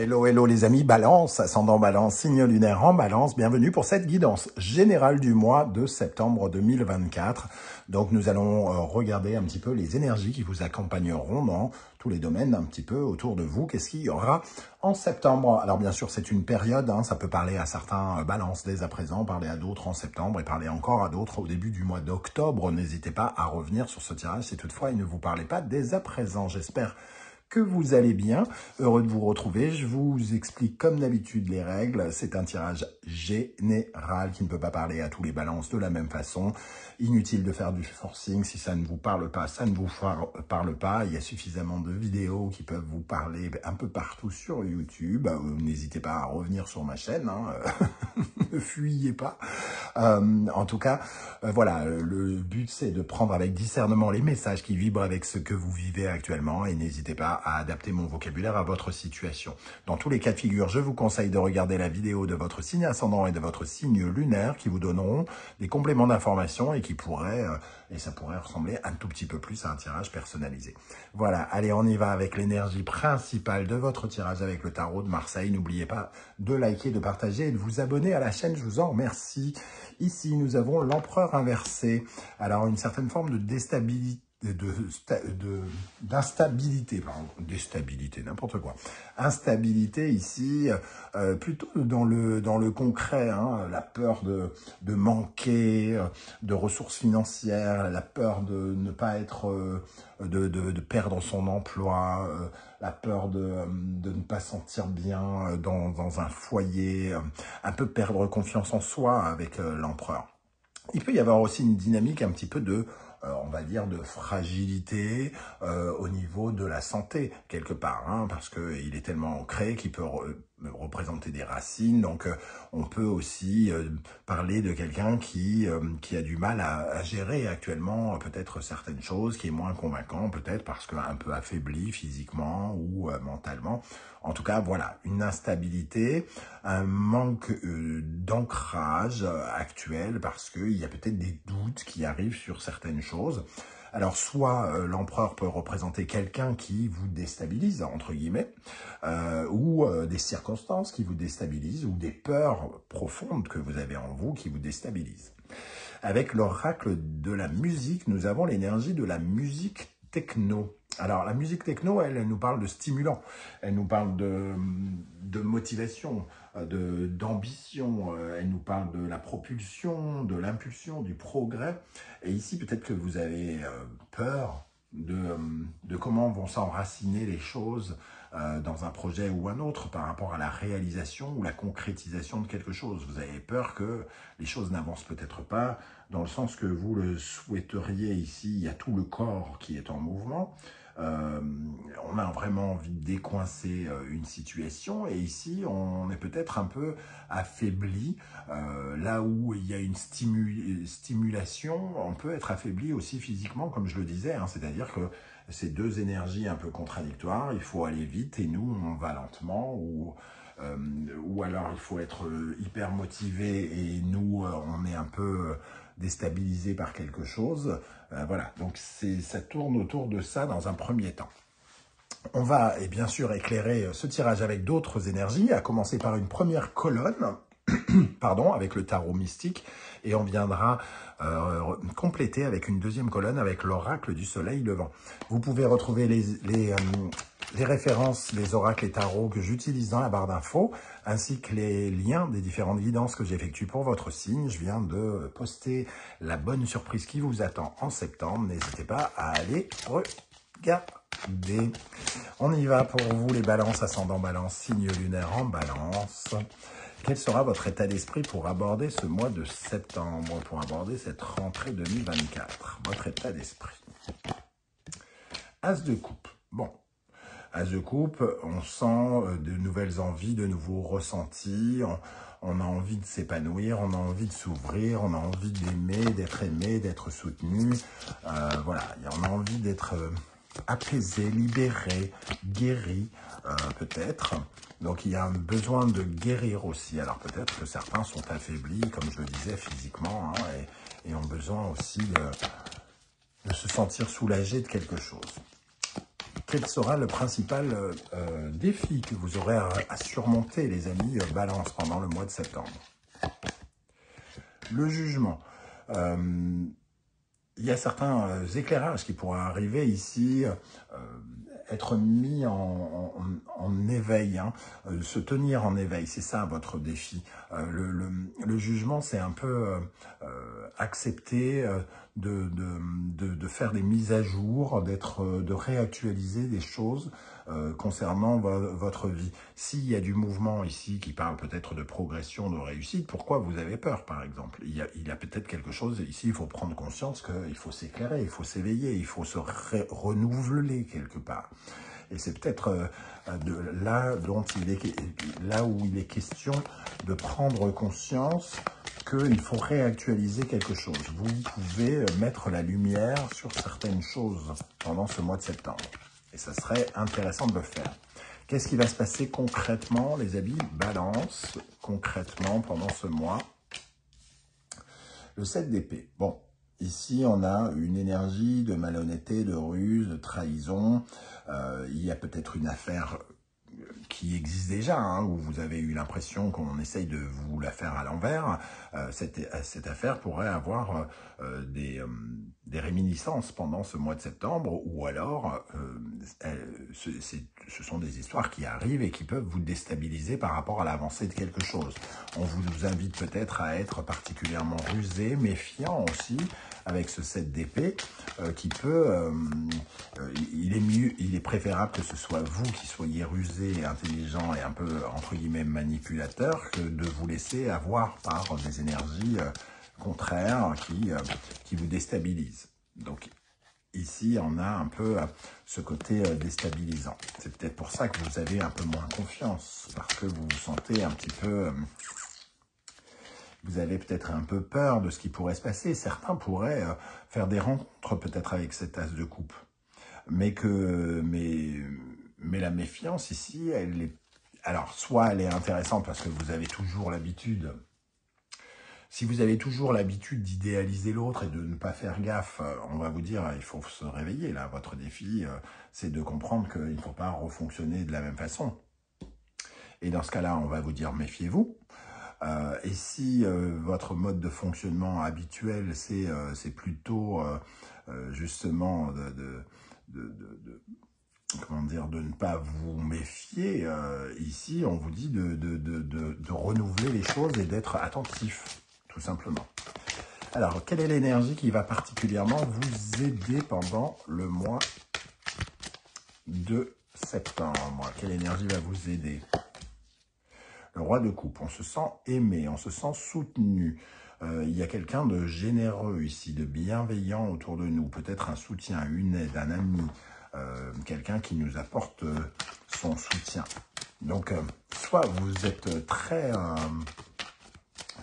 Hello, hello les amis, Balance, ascendant Balance, signe lunaire en Balance. Bienvenue pour cette guidance générale du mois de septembre 2024. Donc nous allons regarder un petit peu les énergies qui vous accompagneront dans tous les domaines un petit peu autour de vous. Qu'est-ce qu'il y aura en septembre? Alors bien sûr, c'est une période, ça peut parler à certains Balance dès à présent, parler à d'autres en septembre et parler encore à d'autres au début du mois d'octobre. N'hésitez pas à revenir sur ce tirage si toutefois il ne vous parlait pas dès à présent. J'espère que vous allez bien, heureux de vous retrouver. Je vous explique comme d'habitude les règles. C'est un tirage général qui ne peut pas parler à tous les balances de la même façon. Inutile de faire du forcing. Si ça ne vous parle pas, ça ne vous parle pas. Il y a suffisamment de vidéos qui peuvent vous parler un peu partout sur YouTube. N'hésitez pas à revenir sur ma chaîne. Ne fuyez pas. En tout cas, voilà, le but c'est de prendre avec discernement les messages qui vibrent avec ce que vous vivez actuellement et n'hésitez pas à adapter mon vocabulaire à votre situation. Dans tous les cas de figure, je vous conseille de regarder la vidéo de votre signe ascendant et de votre signe lunaire qui vous donneront des compléments d'information et qui pourraient, et ça pourrait ressembler un tout petit peu plus à un tirage personnalisé. Voilà, allez, on y va avec l'énergie principale de votre tirage avec le tarot de Marseille. N'oubliez pas de liker, de partager et de vous abonner à la chaîne, je vous en remercie. Ici, nous avons l'empereur inversé. Alors, une certaine forme de d'instabilité, pardon, déstabilité, n'importe quoi. Instabilité ici, plutôt dans le concret, la peur de manquer de ressources financières, la peur de ne pas être, de perdre son emploi, la peur de ne pas sentir bien dans un foyer, un peu perdre confiance en soi avec l'empereur. Il peut y avoir aussi une dynamique un petit peu de, on va dire, de fragilité au niveau de la santé, quelque part, parce qu'il est tellement ancré qu'il peut représenter des racines. Donc, on peut aussi parler de quelqu'un qui a du mal à gérer actuellement peut-être certaines choses, qui est moins convaincant, peut-être parce qu'un peu affaibli physiquement ou mentalement. En tout cas, voilà, une instabilité, un manque d'ancrage actuel parce qu'il y a peut-être des doutes qui arrivent sur certaines choses. Alors, soit l'empereur peut représenter quelqu'un qui vous déstabilise, entre guillemets, ou des circonstances qui vous déstabilisent, ou des peurs profondes que vous avez en vous qui vous déstabilisent. Avec l'oracle de la musique, nous avons l'énergie de la musique techno. Alors, la musique techno, elle nous parle de stimulant, elle nous parle de motivation, d'ambition, elle nous parle de la propulsion, de l'impulsion, du progrès. Et ici, peut-être que vous avez peur de comment vont s'enraciner les choses dans un projet ou un autre par rapport à la réalisation ou la concrétisation de quelque chose. Vous avez peur que les choses n'avancent peut-être pas dans le sens que vous le souhaiteriez ici. Il y a tout le corps qui est en mouvement. On a vraiment envie de décoincer une situation et ici on est peut-être un peu affaibli, là où il y a une stimulation, on peut être affaibli aussi physiquement comme je le disais, c'est-à-dire que ces deux énergies un peu contradictoires, il faut aller vite et nous on va lentement ou alors il faut être hyper motivé et nous on est un peu déstabilisé par quelque chose. Voilà, donc ça tourne autour de ça dans un premier temps. On va et bien sûr éclairer ce tirage avec d'autres énergies, à commencer par une première colonne, pardon, avec le tarot mystique, et on viendra compléter avec une deuxième colonne avec l'oracle du soleil levant. Vous pouvez retrouver les références, les oracles et tarots que j'utilise dans la barre d'infos, ainsi que les liens des différentes guidances que j'effectue pour votre signe. Je viens de poster la bonne surprise qui vous attend en septembre. N'hésitez pas à aller regarder. On y va pour vous les balances, ascendant balance, signe lunaire en balance. Quel sera votre état d'esprit pour aborder ce mois de septembre, pour aborder cette rentrée 2024? Votre état d'esprit. As de coupe. Bon. As de coupe, on sent de nouvelles envies, de nouveaux ressentis, on a envie de s'épanouir, on a envie de s'ouvrir, on a envie d'aimer, d'être soutenu. Voilà, on a envie d'être apaisé, libéré, guéri, peut-être. Donc, il y a un besoin de guérir aussi. Alors, peut-être que certains sont affaiblis, comme je le disais, physiquement, et ont besoin aussi de se sentir soulagés de quelque chose. quel sera le principal défi que vous aurez à surmonter, les amis Balance, pendant le mois de septembre? Le jugement. Il y a certains éclairages qui pourraient arriver ici, être mis en éveil, hein, se tenir en éveil, c'est ça votre défi. Le jugement, c'est un peu accepter de faire des mises à jour, de réactualiser des choses concernant votre vie. S'il y a du mouvement ici qui parle peut-être de progression, de réussite, pourquoi vous avez peur, par exemple? Il y a peut-être quelque chose, ici, il faut prendre conscience qu'il faut s'éclairer, il faut s'éveiller, il faut se renouveler quelque part. Et c'est peut-être là où il est question de prendre conscience qu'il faut réactualiser quelque chose. Vous pouvez mettre la lumière sur certaines choses pendant ce mois de septembre. Et ça serait intéressant de le faire. Qu'est-ce qui va se passer concrètement, les amis Balance, concrètement, pendant ce mois? Le 7 d'épée. Bon, ici, on a une énergie de malhonnêteté, de ruse, de trahison. Il y a peut-être une affaire qui existe déjà, hein, où vous avez eu l'impression qu'on essaye de vous la faire à l'envers. Cette affaire pourrait avoir des réminiscences pendant ce mois de septembre, ou alors ce sont des histoires qui arrivent et qui peuvent vous déstabiliser par rapport à l'avancée de quelque chose. On vous invite peut-être à être particulièrement rusé, méfiant aussi, avec ce 7 d'épée, qui peut... il est préférable que ce soit vous qui soyez rusé, intelligent et un peu, entre guillemets, manipulateur, que de vous laisser avoir par des énergies contraires qui vous déstabilisent. Donc, ici, on a un peu ce côté déstabilisant. C'est peut-être pour ça que vous avez un peu moins confiance, parce que vous vous sentez un petit peu... Vous avez peut-être un peu peur de ce qui pourrait se passer. Certains pourraient faire des rencontres peut-être avec cet as de coupe. Mais la méfiance ici, elle est... Alors, soit elle est intéressante parce que vous avez toujours l'habitude... Si vous avez toujours l'habitude d'idéaliser l'autre et de ne pas faire gaffe, on va vous dire, il faut se réveiller là. Votre défi, c'est de comprendre qu'il ne faut pas refonctionner de la même façon. Et dans ce cas-là, on va vous dire, méfiez-vous. Et si votre mode de fonctionnement habituel, c'est plutôt justement comment dire, de ne pas vous méfier, ici on vous dit de renouveler les choses et d'être attentif, tout simplement. Alors, quelle est l'énergie qui va particulièrement vous aider pendant le mois de septembre? Quelle énergie va vous aider? Le roi de coupe, on se sent aimé, on se sent soutenu. Il y a quelqu'un de généreux ici, de bienveillant autour de nous. Peut-être un soutien, une aide, un ami, quelqu'un qui nous apporte son soutien. Donc, soit vous êtes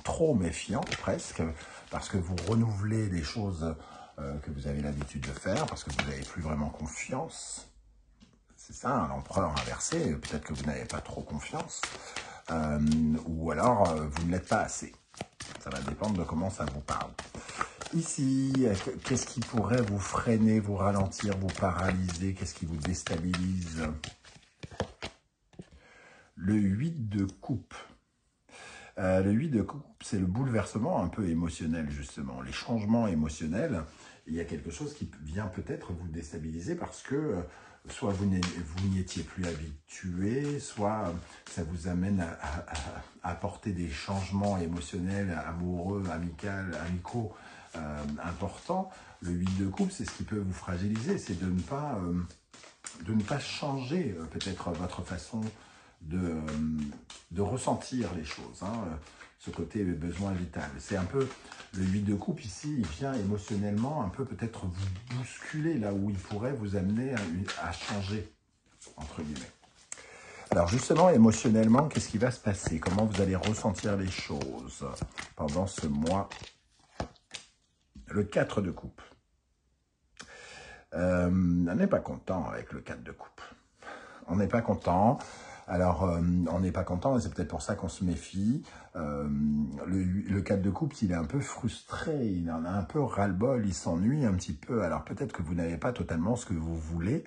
trop méfiant, presque, parce que vous renouvelez des choses que vous avez l'habitude de faire, parce que vous n'avez plus vraiment confiance. C'est ça, l'empereur inversé, peut-être que vous n'avez pas trop confiance. Ou alors vous ne l'êtes pas assez. Ça va dépendre de comment ça vous parle. Ici, qu'est-ce qui pourrait vous freiner, vous ralentir, vous paralyser? Qu'est-ce qui vous déstabilise? Le 8 de coupe. Le 8 de coupe, c'est le bouleversement un peu émotionnel, justement. Les changements émotionnels, il y a quelque chose qui vient peut-être vous déstabiliser parce que soit vous n'y étiez plus habitué, soit ça vous amène à apporter des changements émotionnels, amoureux, amicaux importants. Le 8 de coupe, c'est ce qui peut vous fragiliser, c'est de ne pas changer peut-être votre façon de ressentir les choses, hein, ce côté besoin vital. C'est un peu, le 8 de coupe ici, il vient émotionnellement un peu peut-être vous bousculer là où il pourrait vous amener à changer, entre guillemets. Alors justement, émotionnellement, qu'est-ce qui va se passer? Comment vous allez ressentir les choses pendant ce mois? Le 4 de coupe. On n'est pas content avec le 4 de coupe. On n'est pas content. Alors, on n'est pas content et c'est peut-être pour ça qu'on se méfie. Le 4 de coupe, il est un peu frustré, il en a un peu ras-le-bol, il s'ennuie un petit peu. Alors, peut-être que vous n'avez pas totalement ce que vous voulez.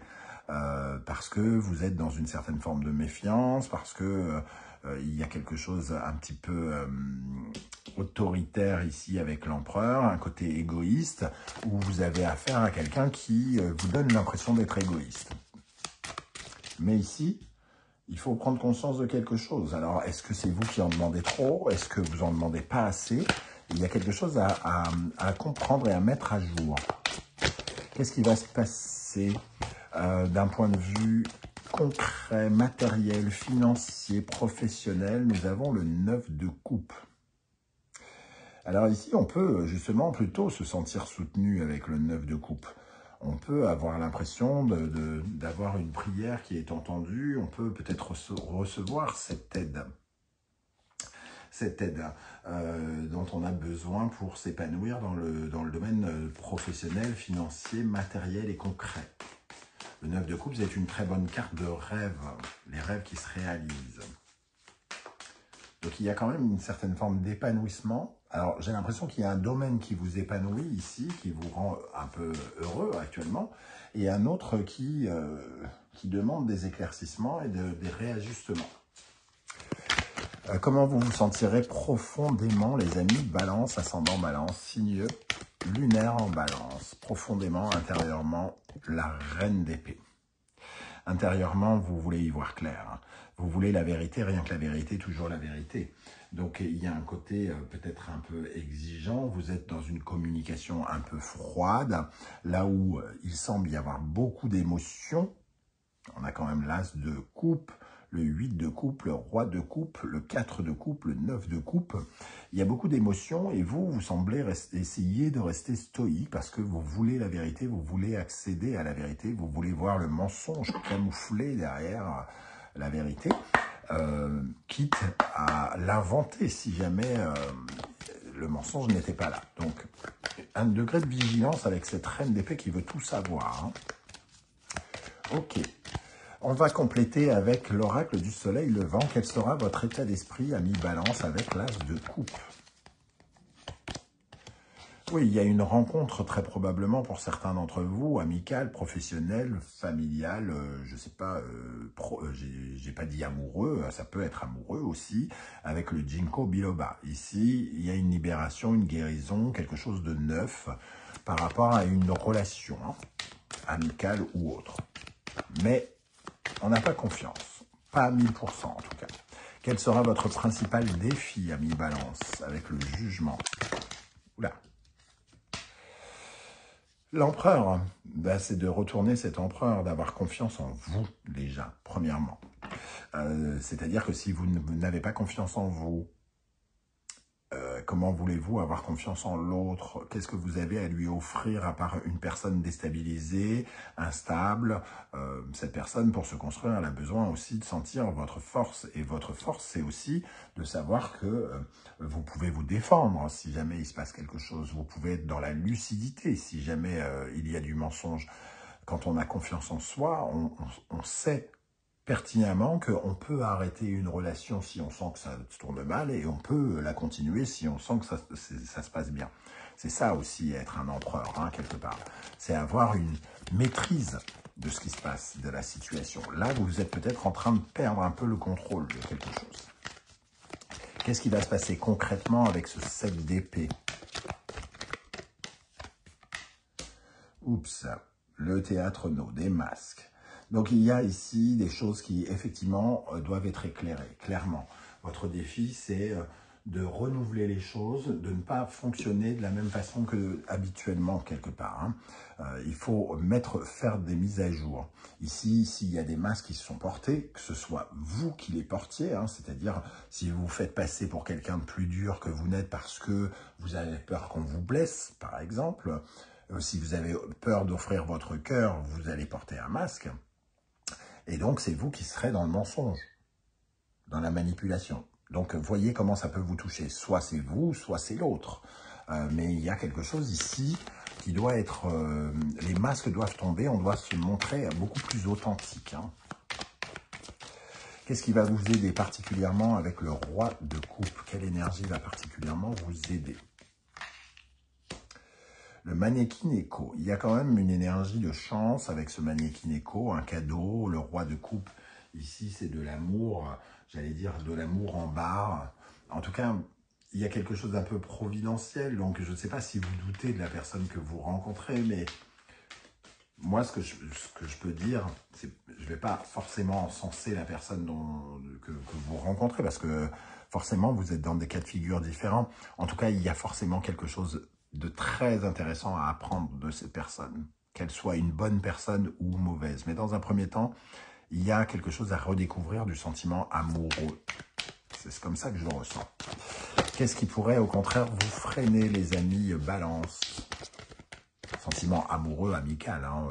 parce que vous êtes dans une certaine forme de méfiance, parce que il y a quelque chose un petit peu autoritaire ici avec l'empereur, un côté égoïste, où vous avez affaire à quelqu'un qui vous donne l'impression d'être égoïste. Mais ici, il faut prendre conscience de quelque chose. Alors, est-ce que c'est vous qui en demandez trop? Est-ce que vous en demandez pas assez? Il y a quelque chose à comprendre et à mettre à jour. Qu'est-ce qui va se passer d'un point de vue concret, matériel, financier, professionnel? Nous avons le 9 de coupe. Alors ici, on peut justement plutôt se sentir soutenu avec le 9 de coupe. On peut avoir l'impression d'avoir une prière qui est entendue. On peut peut-être recevoir cette aide dont on a besoin pour s'épanouir dans le domaine professionnel, financier, matériel et concret. Le 9 de coupe, c'est une très bonne carte de rêve, les rêves qui se réalisent. Donc il y a quand même une certaine forme d'épanouissement. Alors j'ai l'impression qu'il y a un domaine qui vous épanouit ici, qui vous rend un peu heureux actuellement, et un autre qui demande des éclaircissements et des réajustements. Comment vous vous sentirez profondément, les amis? Balance, ascendant balance, signe lunaire en balance, profondément, intérieurement, la reine d'épée. Intérieurement, vous voulez y voir clair. Hein. Vous voulez la vérité, rien que la vérité, toujours la vérité. Donc, il y a un côté peut-être un peu exigeant. Vous êtes dans une communication un peu froide, là où il semble y avoir beaucoup d'émotions. On a quand même l'as de coupe, le 8 de coupe, le roi de coupe, le 4 de coupe, le 9 de coupe. Il y a beaucoup d'émotions et vous semblez essayer de rester stoïque parce que vous voulez la vérité, vous voulez accéder à la vérité, vous voulez voir le mensonge camouflé derrière la vérité, quitte à l'inventer si jamais le mensonge n'était pas là. Donc, un degré de vigilance avec cette reine d'épée qui veut tout savoir. Hein. Ok. On va compléter avec l'oracle du soleil levant. Quel sera votre état d'esprit à mi-balance avec l'as de coupe? Oui, il y a une rencontre très probablement pour certains d'entre vous, amicale, professionnelle, familiale, je sais pas, j'ai pas dit amoureux, ça peut être amoureux aussi, avec le Ginkgo biloba. Ici, il y a une libération, une guérison, quelque chose de neuf par rapport à une relation, hein, amicale ou autre. Mais on n'a pas confiance, pas à 1000% en tout cas. Quel sera votre principal défi à mi-balance avec le jugement? Oula. L'empereur, ben, c'est de retourner cet empereur, d'avoir confiance en vous déjà, premièrement. C'est-à-dire que si vous n'avez pas confiance en vous, comment voulez-vous avoir confiance en l'autre? Qu'est-ce que vous avez à lui offrir à part une personne déstabilisée, instable? Cette personne, pour se construire, elle a besoin aussi de sentir votre force. Et votre force, c'est aussi de savoir que vous pouvez vous défendre si jamais il se passe quelque chose. Vous pouvez être dans la lucidité si jamais il y a du mensonge. Quand on a confiance en soi, on sait pertinemment qu'on peut arrêter une relation si on sent que ça se tourne mal et on peut la continuer si on sent que ça se passe bien. C'est ça aussi être un empereur, hein, quelque part. C'est avoir une maîtrise de ce qui se passe, de la situation. Là, vous êtes peut-être en train de perdre un peu le contrôle de quelque chose. Qu'est-ce qui va se passer concrètement avec ce 7 d'épée? Oups, le théâtre no, des masques. Donc, il y a ici des choses qui, effectivement, doivent être éclairées, clairement. Votre défi, c'est de renouveler les choses, de ne pas fonctionner de la même façon que habituellement, quelque part. Hein. Il faut faire des mises à jour. Ici, s'il y a des masques qui se sont portés, que ce soit vous qui les portiez, hein, c'est-à-dire si vous vous faites passer pour quelqu'un de plus dur que vous n'êtes parce que vous avez peur qu'on vous blesse, par exemple, si vous avez peur d'offrir votre cœur, vous allez porter un masque. Et donc, c'est vous qui serez dans le mensonge, dans la manipulation. Donc, voyez comment ça peut vous toucher. Soit c'est vous, soit c'est l'autre. Mais il y a quelque chose ici qui doit être... les masques doivent tomber, on doit se montrer beaucoup plus authentique. Hein. Qu'est-ce qui va vous aider particulièrement avec le roi de coupe? Quelle énergie va particulièrement vous aider? Le Mannequin Echo. Il y a quand même une énergie de chance avec ce Mannequin Echo, un cadeau. Le roi de coupe, ici, c'est de l'amour, j'allais dire de l'amour en barre. En tout cas, il y a quelque chose d'un peu providentiel. Donc, je ne sais pas si vous doutez de la personne que vous rencontrez, mais moi, ce que je peux dire, c'est je ne vais pas forcément encenser la personne que vous rencontrez, parce que forcément, vous êtes dans des cas de figure différents. En tout cas, il y a forcément quelque chose de très intéressant à apprendre de cette personne, qu'elle soit une bonne personne ou mauvaise. Mais dans un premier temps, il y a quelque chose à redécouvrir du sentiment amoureux. C'est comme ça que je le ressens. Qu'est-ce qui pourrait, au contraire, vous freiner, les amis Balance? Sentiment amoureux, amical, hein,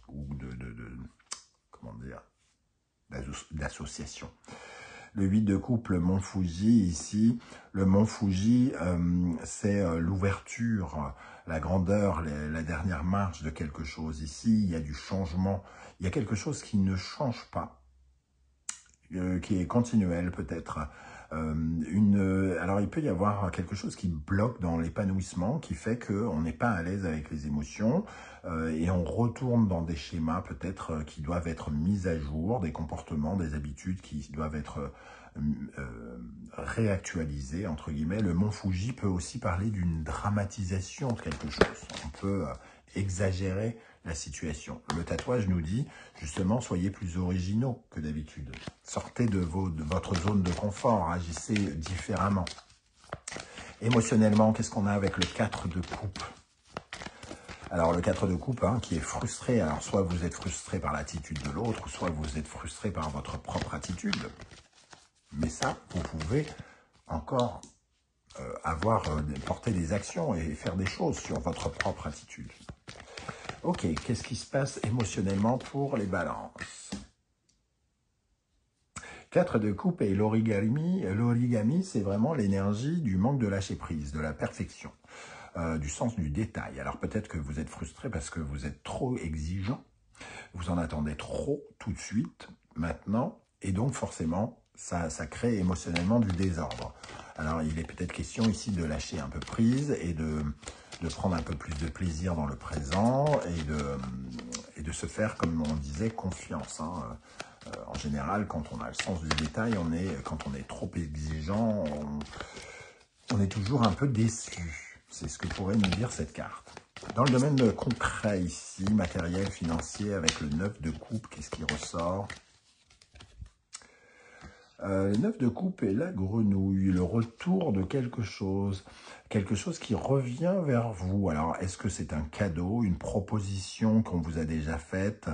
ou comment dire, d'association. Le 8 de coupe, le mont Fuji, ici. Le mont Fuji, c'est l'ouverture, la grandeur, la dernière marche de quelque chose. Ici, il y a du changement. Il y a quelque chose qui ne change pas, qui est continuel peut-être. Alors, il peut y avoir quelque chose qui bloque dans l'épanouissement, qui fait qu'on n'est pas à l'aise avec les émotions et on retourne dans des schémas peut-être qui doivent être mis à jour, des comportements, des habitudes qui doivent être réactualisés, entre guillemets. Le mont Fuji peut aussi parler d'une dramatisation de quelque chose. On peut exagérer la situation. Le tatouage nous dit, justement, soyez plus originaux que d'habitude. Sortez de votre zone de confort, agissez différemment. Émotionnellement, qu'est-ce qu'on a avec le 4 de coupe? Alors, le 4 de coupe, hein, qui est frustré. Alors, soit vous êtes frustré par l'attitude de l'autre, soit vous êtes frustré par votre propre attitude. Mais ça, vous pouvez encore porter des actions et faire des choses sur votre propre attitude. Ok, qu'est-ce qui se passe émotionnellement pour les balances? 4 de coupe et l'origami. L'origami, c'est vraiment l'énergie du manque de lâcher prise, de la perfection, du sens du détail. Alors peut-être que vous êtes frustré parce que vous êtes trop exigeant, vous en attendez trop tout de suite, maintenant, et donc forcément, ça crée émotionnellement du désordre. Alors il est peut-être question ici de lâcher un peu prise et de prendre un peu plus de plaisir dans le présent et de se faire, comme on disait, confiance. Hein. En général, quand on a le sens du détail, quand on est trop exigeant, on est toujours un peu déçu. C'est ce que pourrait nous dire cette carte. Dans le domaine concret ici, matériel, financier, avec le 9 de coupe, qu'est-ce qui ressort? Le 9 de coupe est la grenouille, le retour de quelque chose qui revient vers vous. Alors, est-ce que c'est un cadeau, une proposition qu'on vous a déjà faite,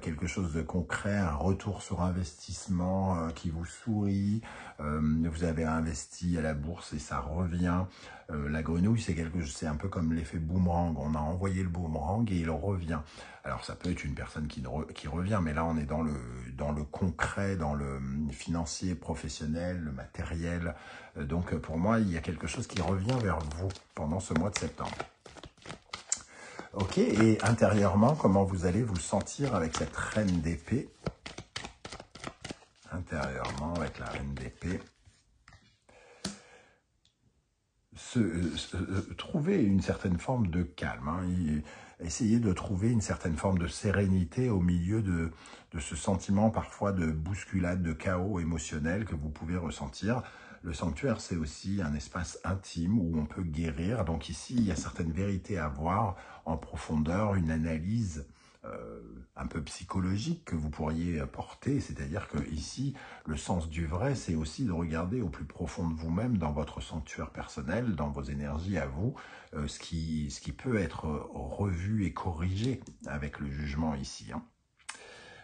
quelque chose de concret, un retour sur investissement qui vous sourit, vous avez investi à la bourse et ça revient. La grenouille, c'est un peu comme l'effet boomerang. On a envoyé le boomerang et il revient. Alors, ça peut être une personne qui revient, mais là, on est dans le concret, dans le financier, professionnel, le matériel. Donc, pour moi, il y a quelque chose qui revient vers vous pendant ce mois de septembre. Ok, et intérieurement, comment vous allez vous sentir avec cette reine d'épée? Intérieurement, avec la reine d'épée. Trouver une certaine forme de calme. Hein. Essayez de trouver une certaine forme de sérénité au milieu de ce sentiment parfois de bousculade, de chaos émotionnel que vous pouvez ressentir. Le sanctuaire, c'est aussi un espace intime où on peut guérir. Donc ici, il y a certaines vérités à voir en profondeur, une analyse un peu psychologique que vous pourriez porter. C'est-à-dire que ici, le sens du vrai, c'est aussi de regarder au plus profond de vous-même, dans votre sanctuaire personnel, dans vos énergies à vous, ce qui peut être revu et corrigé avec le jugement ici. Hein.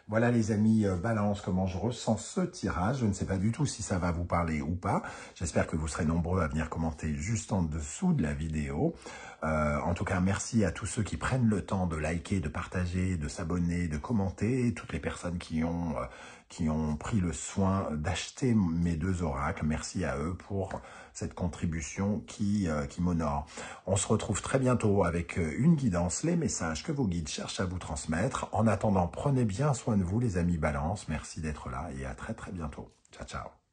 Voilà les amis Balance, comment je ressens ce tirage. Je ne sais pas du tout si ça va vous parler ou pas. J'espère que vous serez nombreux à venir commenter juste en dessous de la vidéo. En tout cas, merci à tous ceux qui prennent le temps de liker, de partager, de s'abonner, de commenter. Toutes les personnes qui ont pris le soin d'acheter mes 2 oracles. Merci à eux pour cette contribution qui m'honore. On se retrouve très bientôt avec une guidance, les messages que vos guides cherchent à vous transmettre. En attendant, prenez bien soin de vous les amis Balance. Merci d'être là et à très très bientôt. Ciao, ciao.